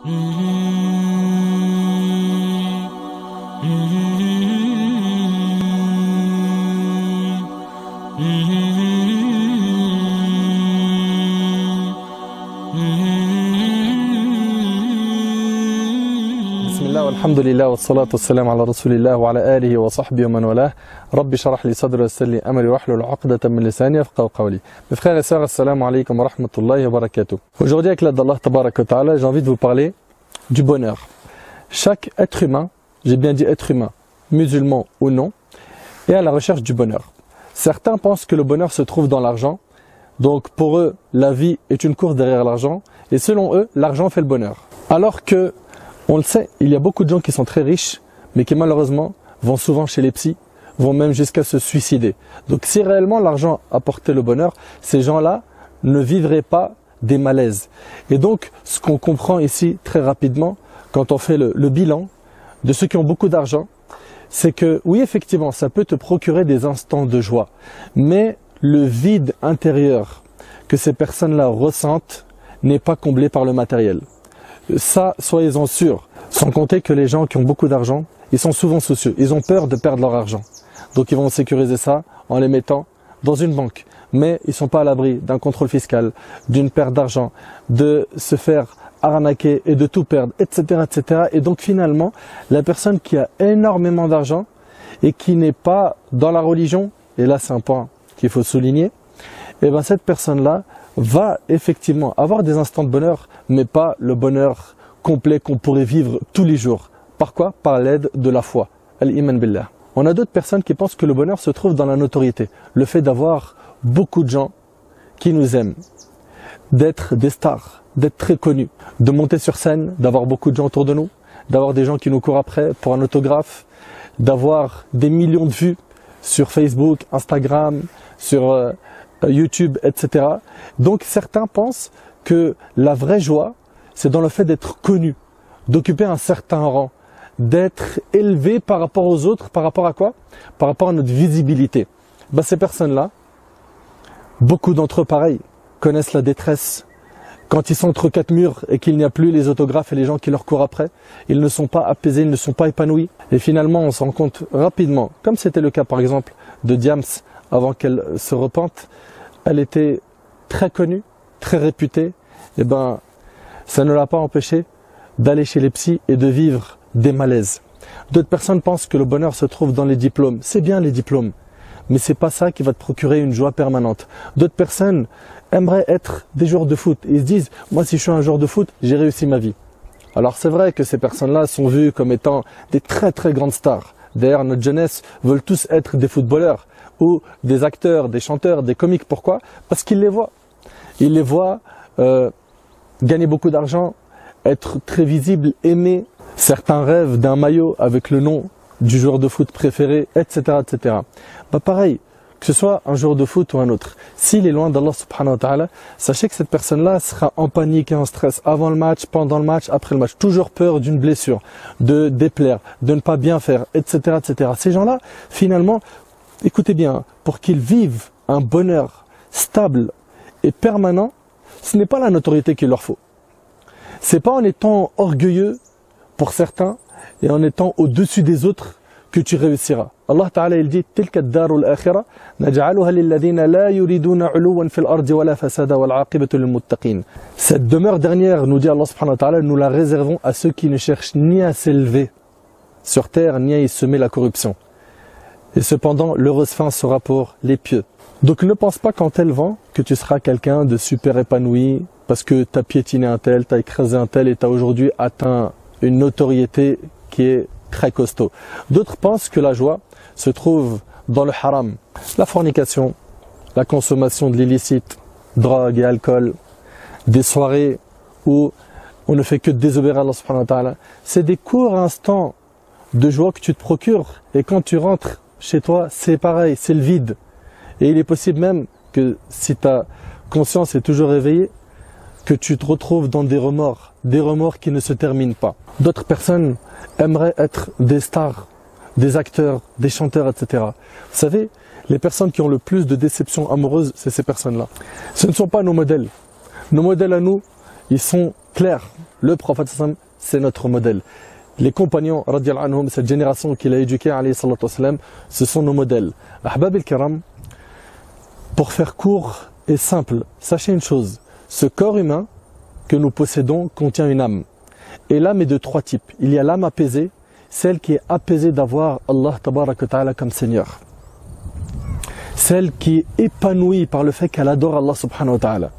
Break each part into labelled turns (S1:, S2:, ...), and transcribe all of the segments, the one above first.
S1: Bismillah, alhamdulillah, wa salatu wassalam ala rasulillah wa ala alihi wa sahbihi wa man walah. Rabbi sharah li sadri wa yassir li amri wahlul 'uqdatan min lisani yafqahu qawli. Mes frères et sœurs, assalamu alaykum wa rahmatullahi wa barakatuh. Aujourd'hui, avec l'aide d'Allah tabaraka wa ta'ala, j'ai envie de vous parler du bonheur. Chaque être humain, j'ai bien dit être humain, musulman ou non, est à la recherche du bonheur. Certains pensent que le bonheur se trouve dans l'argent. Donc pour eux, la vie est une course derrière l'argent. Et selon eux, l'argent fait le bonheur. Alors que, on le sait, il y a beaucoup de gens qui sont très riches, mais qui malheureusement vont souvent chez les psys, vont même jusqu'à se suicider. Donc si réellement l'argent apportait le bonheur, ces gens-là ne vivraient pas des malaises. Et donc, ce qu'on comprend ici très rapidement, quand on fait le bilan de ceux qui ont beaucoup d'argent, c'est que oui, effectivement, ça peut te procurer des instants de joie, mais le vide intérieur que ces personnes-là ressentent n'est pas comblé par le matériel. Ça, soyez-en sûrs. Sans compter que les gens qui ont beaucoup d'argent, ils sont souvent soucieux. Ils ont peur de perdre leur argent. Donc ils vont sécuriser ça en les mettant dans une banque. Mais ils ne sont pas à l'abri d'un contrôle fiscal, d'une perte d'argent, de se faire arnaquer et de tout perdre, etc., etc. Et donc finalement, la personne qui a énormément d'argent et qui n'est pas dans la religion, et là c'est un point qu'il faut souligner, et bien cette personne-là va effectivement avoir des instants de bonheur, mais pas le bonheur complet qu'on pourrait vivre tous les jours. Par quoi? Par l'aide de la foi. Al-Iman Billah. On a d'autres personnes qui pensent que le bonheur se trouve dans la notoriété. Le fait d'avoir beaucoup de gens qui nous aiment, d'être des stars, d'être très connus, de monter sur scène, d'avoir beaucoup de gens autour de nous, d'avoir des gens qui nous courent après pour un autographe, d'avoir des millions de vues sur Facebook, Instagram, sur YouTube, etc. Donc certains pensent que la vraie joie, c'est dans le fait d'être connu, d'occuper un certain rang, d'être élevé par rapport aux autres, par rapport à quoi? Par rapport à notre visibilité. Ces personnes-là, beaucoup d'entre eux, pareil, connaissent la détresse. Quand ils sont entre quatre murs et qu'il n'y a plus les autographes et les gens qui leur courent après, ils ne sont pas apaisés, ils ne sont pas épanouis. Et finalement, on se rend compte rapidement, comme c'était le cas par exemple de Diams avant qu'elle se repente, elle était très connue, très réputée, et ça ne l'a pas empêché d'aller chez les psys et de vivre des malaises. D'autres personnes pensent que le bonheur se trouve dans les diplômes. C'est bien les diplômes, mais c'est pas ça qui va te procurer une joie permanente. D'autres personnes aimeraient être des joueurs de foot. Ils se disent, moi si je suis un joueur de foot, j'ai réussi ma vie. Alors c'est vrai que ces personnes-là sont vues comme étant des très très grandes stars. D'ailleurs, notre jeunesse veulent tous être des footballeurs ou des acteurs, des chanteurs, des comiques. Pourquoi? Parce qu'ils les voient. Ils les voient gagner beaucoup d'argent, être très visibles, aimés. Certains rêvent d'un maillot avec le nom du joueur de foot préféré, etc., etc. Pareil, que ce soit un joueur de foot ou un autre, s'il est loin d'Allah subhanahu wa ta'ala, sachez que cette personne-là sera en panique et en stress avant le match, pendant le match, après le match. Toujours peur d'une blessure, de déplaire, de ne pas bien faire, etc., etc. Ces gens-là, finalement, écoutez bien, pour qu'ils vivent un bonheur stable et permanent, ce n'est pas la notoriété qu'il leur faut. C'est pas en étant orgueilleux pour certains et en étant au-dessus des autres que tu réussiras. Allah Ta'ala il dit tilka ad-darul akhirah naj'aluha lil ladina la yuriduna 'uluwan fil ardi wala fasada wal 'aqibatu lil muttaqin. Cette demeure dernière, nous dit Allah Subhanahu wa Ta'ala, nous la réservons à ceux qui ne cherchent ni à s'élever sur terre ni à y semer la corruption. Et cependant, l'heureuse fin sera pour les pieux. Donc ne pense pas qu'en t'élevant que tu seras quelqu'un de super épanoui parce que tu as piétiné un tel, tu as écrasé un tel et tu as aujourd'hui atteint une notoriété qui est très costaud. D'autres pensent que la joie se trouve dans le haram, la fornication, la consommation de l'illicite, drogue et alcool, des soirées où on ne fait que désobéir à Allah subhanahu wa ta'ala. C'est des courts instants de joie que tu te procures et quand tu rentres chez toi, c'est pareil, c'est le vide. Et il est possible même que si ta conscience est toujours éveillée, que tu te retrouves dans des remords qui ne se terminent pas. D'autres personnes aimeraient être des stars, des acteurs, des chanteurs, etc. Vous savez, les personnes qui ont le plus de déceptions amoureuses, c'est ces personnes-là. Ce ne sont pas nos modèles. Nos modèles à nous, ils sont clair. Le prophète sallam, c'est notre modèle. Les compagnons, radiallahu anhum, cette génération qu'il a éduquée, alayhi salatu wassalam, ce sont nos modèles. Ahbab al-Kiram, pour faire court et simple, sachez une chose, ce corps humain que nous possédons contient une âme. Et l'âme est de trois types. Il y a l'âme apaisée, celle qui est apaisée d'avoir Allah tabaraka ta'ala comme Seigneur. Celle qui est épanouie par le fait qu'elle adore Allah subhanahu wa ta'ala.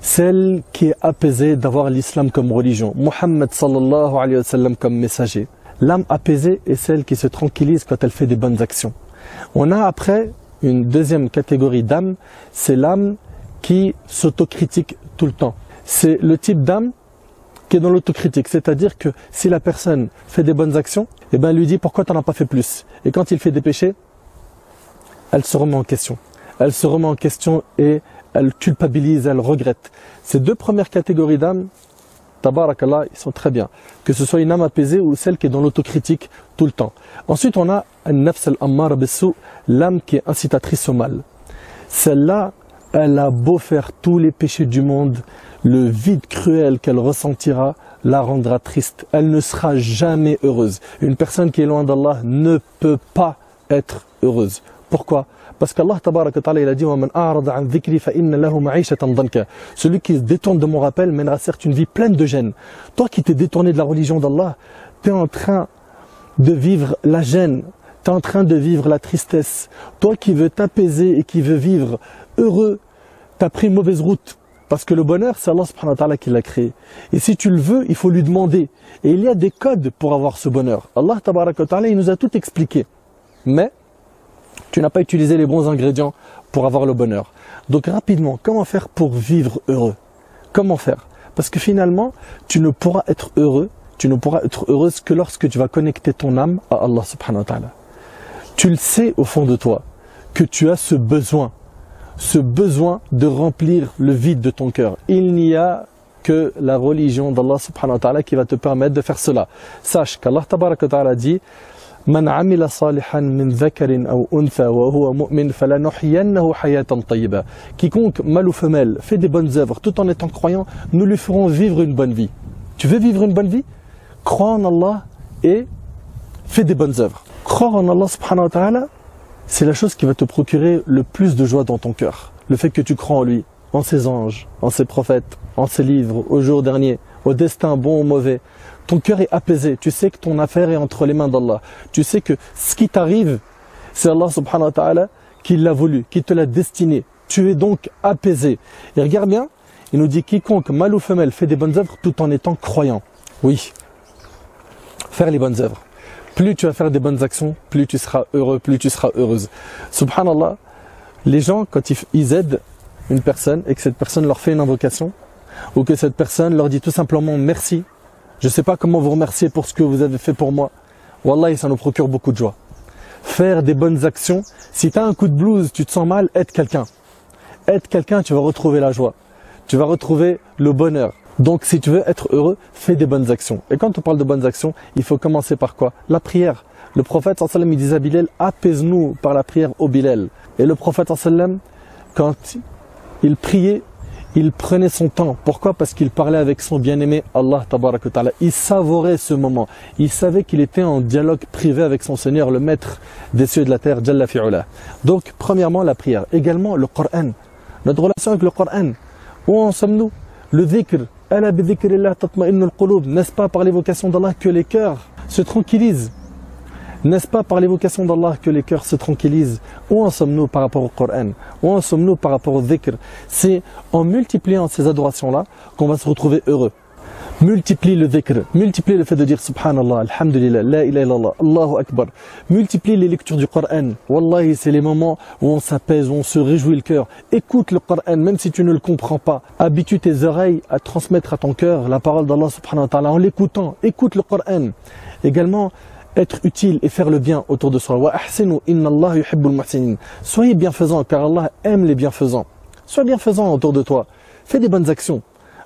S1: Celle qui est apaisée d'avoir l'islam comme religion, Muhammad sallallahu alayhi wa sallam comme messager. L'âme apaisée est celle qui se tranquillise quand elle fait des bonnes actions. On a après une deuxième catégorie d'âme, c'est l'âme qui s'autocritique tout le temps. C'est le type d'âme qui est dans l'autocritique, c'est-à-dire que si la personne fait des bonnes actions, eh ben, elle lui dit pourquoi tu n'en as pas fait plus. Et quand il fait des péchés, elle se remet en question. Elle se remet en question et elle culpabilise, elle regrette. Ces deux premières catégories d'âmes, tabarakallah, ils sont très bien. Que ce soit une âme apaisée ou celle qui est dans l'autocritique tout le temps. Ensuite, on a an-nafs al-ammara bis-sou, l'âme qui est incitatrice au mal. Celle-là, elle a beau faire tous les péchés du monde, le vide cruel qu'elle ressentira la rendra triste. Elle ne sera jamais heureuse. Une personne qui est loin d'Allah ne peut pas être heureuse. Pourquoi? Parce qu'Allah tabaraka ta'ala il a dit celui qui se détourne de mon rappel mènera certes une vie pleine de gêne. Toi qui t'es détourné de la religion d'Allah, tu es en train de vivre la gêne, tu es en train de vivre la tristesse. Toi qui veux t'apaiser et qui veux vivre heureux, tu as pris une mauvaise route. Parce que le bonheur, c'est Allah subhanahu wa ta'ala qui l'a créé. Et si tu le veux, il faut lui demander. Et il y a des codes pour avoir ce bonheur. Allah tabaraka ta'ala, il nous a tout expliqué. Mais tu n'as pas utilisé les bons ingrédients pour avoir le bonheur. Donc rapidement, comment faire pour vivre heureux? Comment faire? Parce que finalement, tu ne pourras être heureux, tu ne pourras être heureuse que lorsque tu vas connecter ton âme à Allah subhanahu wa ta'ala. Tu le sais au fond de toi, que tu as ce besoin de remplir le vide de ton cœur. Il n'y a que la religion d'Allah subhanahu wa ta'ala qui va te permettre de faire cela. Sache qu'Allah tabaraka wa ta'ala dit Man amila salihan min dhakarin aw untha wa huwa mu'min falanuhyiyannahu hayatan tayyiba. Quiconque, mâle ou femelle, fait des bonnes œuvres tout en étant croyant, nous lui ferons vivre une bonne vie. Tu veux vivre une bonne vie? Crois en Allah et fais des bonnes œuvres. Croire en Allah subhanahu wa ta'ala, c'est la chose qui va te procurer le plus de joie dans ton cœur. Le fait que tu crois en lui, en ses anges, en ses prophètes, en ses livres, au jour dernier, au destin bon ou mauvais. Ton cœur est apaisé, tu sais que ton affaire est entre les mains d'Allah. Tu sais que ce qui t'arrive, c'est Allah subhanahu wa ta'ala qui l'a voulu, qui te l'a destiné. Tu es donc apaisé. Et regarde bien, il nous dit quiconque, mâle ou femelle, fait des bonnes œuvres tout en étant croyant. Oui, faire les bonnes œuvres. Plus tu vas faire des bonnes actions, plus tu seras heureux, plus tu seras heureuse. Subhanallah, les gens, quand ils aident une personne et que cette personne leur fait une invocation, ou que cette personne leur dit tout simplement merci, je ne sais pas comment vous remercier pour ce que vous avez fait pour moi, Wallahi, ça nous procure beaucoup de joie. Faire des bonnes actions, si tu as un coup de blues, tu te sens mal, aide quelqu'un. Aide quelqu'un, tu vas retrouver la joie. Tu vas retrouver le bonheur. Donc si tu veux être heureux, fais des bonnes actions. Et quand on parle de bonnes actions, il faut commencer par quoi? La prière. Le prophète sallallahu alayhi wa sallam, il disait à Bilal, apaise-nous par la prière au Bilal. Et le prophète sallallahu alayhi wa sallam, quand il priait, il prenait son temps. Pourquoi? Parce qu'il parlait avec son bien-aimé Allah tabaraka wa ta'ala. Il savourait ce moment. Il savait qu'il était en dialogue privé avec son Seigneur, le maître des cieux et de la terre, Jalla fi'ula. Donc, premièrement, la prière. Également, le Coran. Notre relation avec le Coran. Où en sommes-nous? Le dhikr. Ala bi dhikrillah tatma'innul qulub. N'est-ce pas par l'évocation d'Allah que les cœurs se tranquillisent? N'est-ce pas par l'évocation d'Allah que les cœurs se tranquillisent? Où en sommes-nous par rapport au Coran? Où en sommes-nous par rapport au dhikr? C'est en multipliant ces adorations-là qu'on va se retrouver heureux. Multiplie le dhikr, multiplie le fait de dire Subhanallah, Alhamdulillah, La ilaha illallah, Allahu Akbar. Multiplie les lectures du Coran. Wallahi, c'est les moments où on s'apaise, où on se réjouit le cœur. Écoute le Coran, même si tu ne le comprends pas. Habitue tes oreilles à transmettre à ton cœur la parole d'Allah subhanahu wa ta'ala en l'écoutant. Écoute le Coran. Également, être utile et faire le bien autour de soi. Wa ahsinu inna Allah yuhibbul muhsinin. Soyez bienfaisants car Allah aime les bienfaisants. Sois bienfaisant autour de toi. Fais des bonnes actions.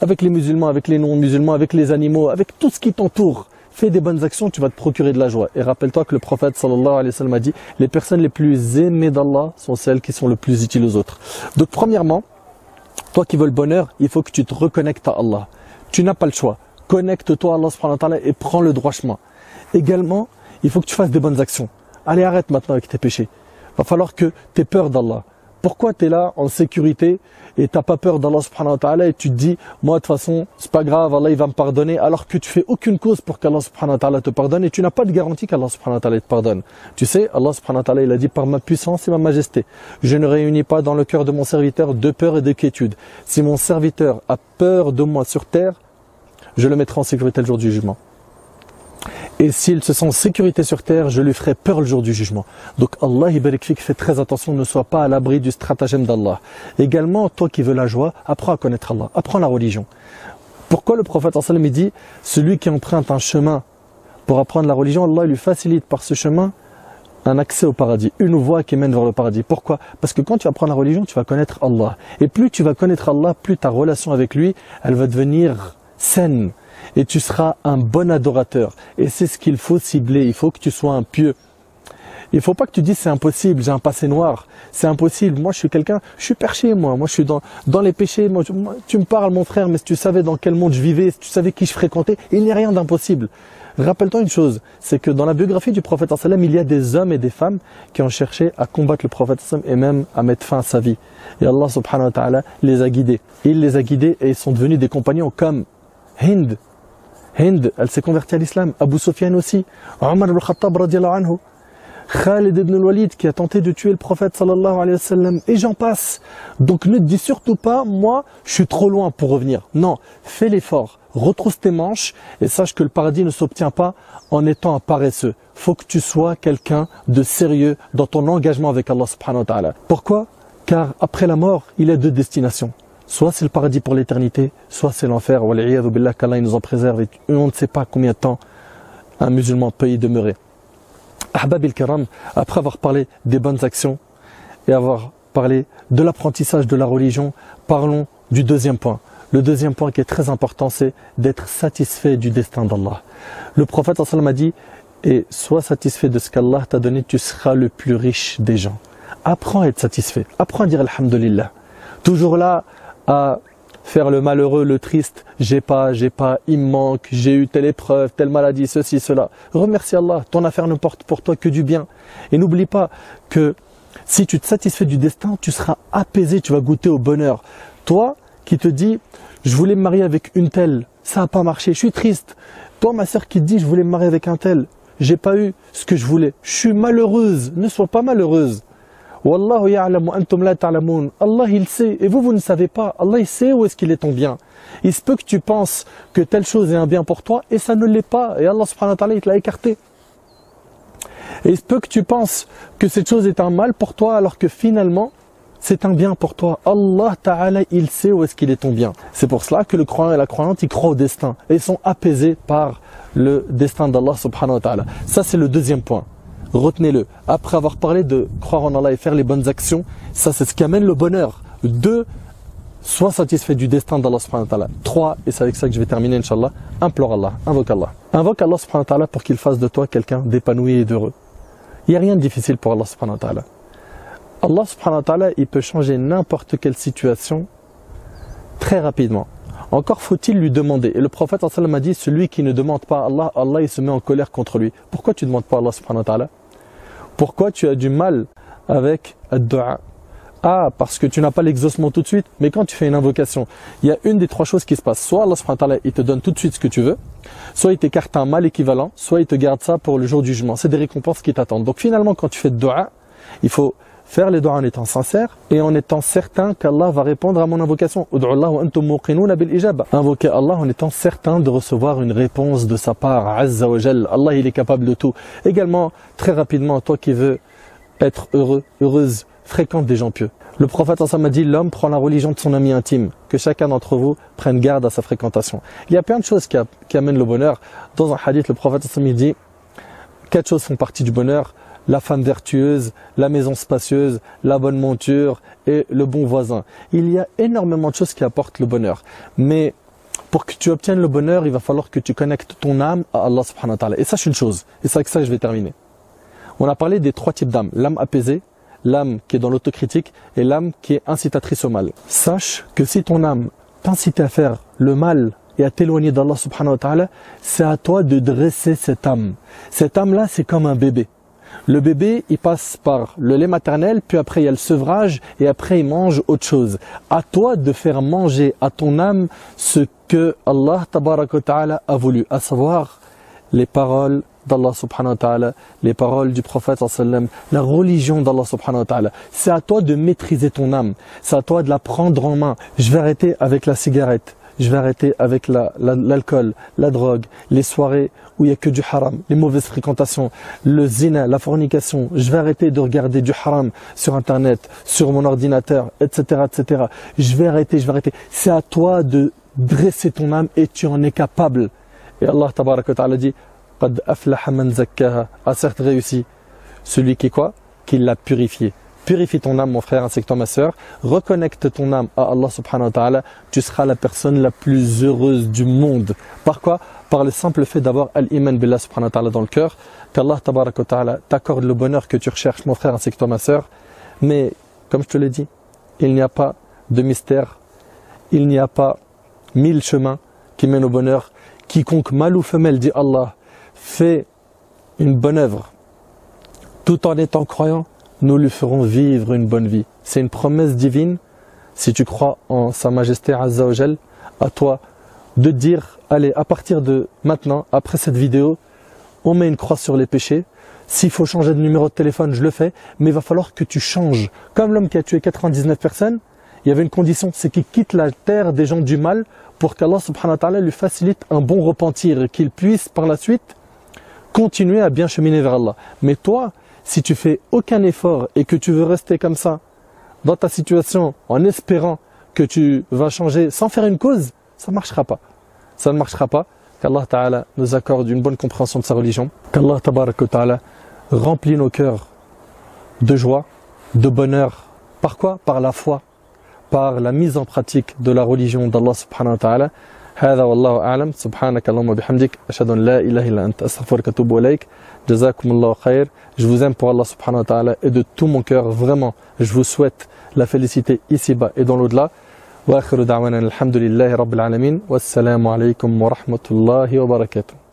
S1: Avec les musulmans, avec les non-musulmans, avec les animaux, avec tout ce qui t'entoure. Fais des bonnes actions, tu vas te procurer de la joie. Et rappelle-toi que le prophète sallallahu alayhi wa sallam a dit les personnes les plus aimées d'Allah sont celles qui sont le plus utiles aux autres. Donc premièrement, toi qui veux le bonheur, il faut que tu te reconnectes à Allah. Tu n'as pas le choix. Connecte-toi à Allah subhanahu wa ta'ala et prends le droit chemin. Également, il faut que tu fasses des bonnes actions. Allez, arrête maintenant avec tes péchés. Il va falloir que tu aies peur d'Allah. Pourquoi tu es là en sécurité et tu n'as pas peur d'Allah subhanahu wa ta'ala et tu te dis, moi de toute façon, c'est pas grave, Allah il va me pardonner, alors que tu fais aucune cause pour qu'Allah subhanahu wa ta'ala te pardonne et tu n'as pas de garantie qu'Allah subhanahu wa ta'ala te pardonne. Tu sais, Allah subhanahu wa ta'ala il a dit, par ma puissance et ma majesté, je ne réunis pas dans le cœur de mon serviteur de peur et de quiétude. Si mon serviteur a peur de moi sur terre, je le mettrai en sécurité le jour du jugement. Et s'il se sent en sécurité sur terre, je lui ferai peur le jour du jugement. Donc Allah, fais très attention, ne sois pas à l'abri du stratagème d'Allah. Également, toi qui veux la joie, apprends à connaître Allah, apprends la religion. Pourquoi le prophète sallam dit, celui qui emprunte un chemin pour apprendre la religion, Allah lui facilite par ce chemin un accès au paradis, une voie qui mène vers le paradis. Pourquoi? Parce que quand tu apprends la religion, tu vas connaître Allah. Et plus tu vas connaître Allah, plus ta relation avec lui, elle va devenir saine. Et tu seras un bon adorateur. Et c'est ce qu'il faut cibler. Il faut que tu sois un pieux. Il ne faut pas que tu dises c'est impossible, j'ai un passé noir. C'est impossible. Moi, je suis quelqu'un, je suis perché, moi. Moi, je suis dans les péchés. Moi, tu me parles, mon frère, mais si tu savais dans quel monde je vivais, si tu savais qui je fréquentais, il n'y a rien d'impossible. Rappelle-toi une chose, c'est que dans la biographie du prophète sallam, il y a des hommes et des femmes qui ont cherché à combattre le prophète sallam et même à mettre fin à sa vie. Et Allah subhanahu wa ta'ala les a guidés. Il les a guidés et ils sont devenus des compagnons comme Hind. Hind, elle s'est convertie à l'islam. Abu Sufyan aussi. Omar ibn Khattab radiallahu anhu. Khalid ibn al-Walid qui a tenté de tuer le prophète sallallahu alayhi wa sallam. Et j'en passe. Donc ne te dis surtout pas, moi, je suis trop loin pour revenir. Non, fais l'effort. Retrousse tes manches et sache que le paradis ne s'obtient pas en étant un paresseux. Faut que tu sois quelqu'un de sérieux dans ton engagement avec Allah subhanahu wa ta'ala. Pourquoi? Car après la mort, il y a deux destinations. Soit c'est le paradis pour l'éternité, soit c'est l'enfer. Wal'iyadhu billah, qu'Allah nous en préserve et on ne sait pas combien de temps un musulman peut y demeurer. Ahbab al-Kiram, après avoir parlé des bonnes actions et avoir parlé de l'apprentissage de la religion, parlons du deuxième point. Le deuxième point qui est très important, c'est d'être satisfait du destin d'Allah. Le prophète sallallahu alayhi wa sallam a dit, et sois satisfait de ce qu'Allah t'a donné, tu seras le plus riche des gens. Apprends à être satisfait, apprends à dire alhamdulillah. Toujours là, à faire le malheureux, le triste, j'ai pas, il me manque, j'ai eu telle épreuve, telle maladie, ceci, cela. Remercie Allah, ton affaire ne porte pour toi que du bien. Et n'oublie pas que si tu te satisfais du destin, tu seras apaisé, tu vas goûter au bonheur. Toi qui te dis, je voulais me marier avec une telle, ça n'a pas marché, je suis triste. Toi ma sœur qui te dit, je voulais me marier avec un tel, j'ai pas eu ce que je voulais, je suis malheureuse, ne sois pas malheureuse. Wallahu ya'lamu antum la ta'lamun. Allah il sait et vous ne savez pas. Allah il sait où est-ce qu'il est ton bien. Il se peut que tu penses que telle chose est un bien pour toi et ça ne l'est pas. Et Allah subhanahu wa ta'ala il te l'a écarté. Et il se peut que tu penses que cette chose est un mal pour toi alors que finalement c'est un bien pour toi. Allah ta'ala il sait où est-ce qu'il est ton bien. C'est pour cela que le croyant et la croyante ils croient au destin et ils sont apaisés par le destin d'Allah subhanahu wa ta'ala. Ça c'est le deuxième point. Retenez-le. Après avoir parlé de croire en Allah et faire les bonnes actions, ça c'est ce qui amène le bonheur. 2, sois satisfait du destin d'Allah subhanahu wa ta'ala. 3, et c'est avec ça que je vais terminer Inch'Allah, implore Allah, invoque Allah. Invoque Allah subhanahu wa ta'ala pour qu'il fasse de toi quelqu'un d'épanoui et d'heureux. Il n'y a rien de difficile pour Allah subhanahu wa ta'ala. Allah subhanahu wa ta'ala, il peut changer n'importe quelle situation très rapidement. Encore faut-il lui demander. Et le prophète sallallahu alayhi wa sallam a dit, celui qui ne demande pas à Allah, Allah il se met en colère contre lui. Pourquoi tu ne demandes pas à Allah subhanahu wa ta'ala? Pourquoi tu as du mal avec ad-du'a? Ah, parce que tu n'as pas l'exaucement tout de suite. Mais quand tu fais une invocation, il y a une des trois choses qui se passent. Soit Allah subhanahu wa ta'ala, il te donne tout de suite ce que tu veux. Soit il t'écarte un mal équivalent. Soit il te garde ça pour le jour du jugement. C'est des récompenses qui t'attendent. Donc finalement, quand tu fais ad-du'a, il faut faire les doigts en étant sincère et en étant certain qu'Allah va répondre à mon invocation. Invoquer Allah en étant certain de recevoir une réponse de sa part. Azza wa Jal. Allah il est capable de tout. Également, très rapidement, toi qui veux être heureux, heureuse, fréquente des gens pieux. Le prophète m'a dit, l'homme prend la religion de son ami intime. Que chacun d'entre vous prenne garde à sa fréquentation. Il y a plein de choses qui amènent le bonheur. Dans un hadith, le prophète m'a dit, 4 choses font partie du bonheur. La femme vertueuse, la maison spacieuse, la bonne monture et le bon voisin. Il y a énormément de choses qui apportent le bonheur. Mais pour que tu obtiennes le bonheur, il va falloir que tu connectes ton âme à Allah subhanahu wa ta'ala. Et sache une chose, et c'est avec ça que je vais terminer. On a parlé des 3 types d'âme. L'âme apaisée, l'âme qui est dans l'autocritique et l'âme qui est incitatrice au mal. Sache que si ton âme t'incite à faire le mal et à t'éloigner d'Allah subhanahu wa ta'ala, c'est à toi de dresser cette âme. Cette âme-là, c'est comme un bébé. Le bébé, il passe par le lait maternel, puis après il y a le sevrage, et après il mange autre chose. À toi de faire manger à ton âme ce que Allah tabaraka wa ta'ala a voulu, à savoir les paroles d'Allah subhanahu wa ta'ala, les paroles du prophète sallam, la religion d'Allah subhanahu wa ta'ala. C'est à toi de maîtriser ton âme, c'est à toi de la prendre en main. Je vais arrêter avec la cigarette, je vais arrêter avec l'alcool, la drogue, les soirées où il n'y a que du haram, les mauvaises fréquentations, le zina, la fornication. Je vais arrêter de regarder du haram sur internet, sur mon ordinateur, etc., etc. Je vais arrêter. C'est à toi de dresser ton âme et tu en es capable. Et Allah tabaraka wa ta'ala dit قد أفلح من زكاها, a certes réussi celui qui quoi? Qui l'a purifié. Purifie ton âme, mon frère ainsi que toi, ma sœur. Reconnecte ton âme à Allah subhanahu wa ta'ala. Tu seras la personne la plus heureuse du monde. Par quoi? Par le simple fait d'avoir al-iman billah subhanahu wa ta'ala dans le cœur. Qu'Allah tabaraka wa ta'ala t'accorde le bonheur que tu recherches, mon frère ainsi que toi, ma sœur. Mais, comme je te l'ai dit, il n'y a pas de mystère. Il n'y a pas 1000 chemins qui mènent au bonheur. Quiconque, mâle ou femelle, dit Allah, fait une bonne œuvre tout en étant croyant, nous lui ferons vivre une bonne vie. C'est une promesse divine. Si tu crois en Sa Majesté Azza wa Jal, à toi de dire, allez, à partir de maintenant, après cette vidéo, on met une croix sur les péchés. S'il faut changer de numéro de téléphone, je le fais, mais il va falloir que tu changes. Comme l'homme qui a tué 99 personnes, il y avait une condition, c'est qu'il quitte la terre des gens du mal pour qu'Allah subhanahu wa ta'ala lui facilite un bon repentir et qu'il puisse par la suite continuer à bien cheminer vers Allah. Mais toi, si tu fais aucun effort et que tu veux rester comme ça, dans ta situation, en espérant que tu vas changer sans faire une cause, ça ne marchera pas. Ça ne marchera pas. Qu'Allah Ta'ala nous accorde une bonne compréhension de sa religion. Qu'Allah Ta'ala remplit nos cœurs de joie, de bonheur. Par quoi? Par la foi, par la mise en pratique de la religion d'Allah Subhanahu wa Ta'ala. هذا والله أعلم سبحانك اللهم وبحمدك أشهد أن لا إله إلا أنت أستغفرك وأتوب إليك جزاكم الله خير. Je vous aime pour Allah Subhanahu wa Ta'ala et de tout mon cœur, vraiment, je vous souhaite la félicité ici-bas et dans l'au-delà. وآخر دعوانا الحمد لله رب العالمين والسلام عليكم ورحمة الله وبركاته.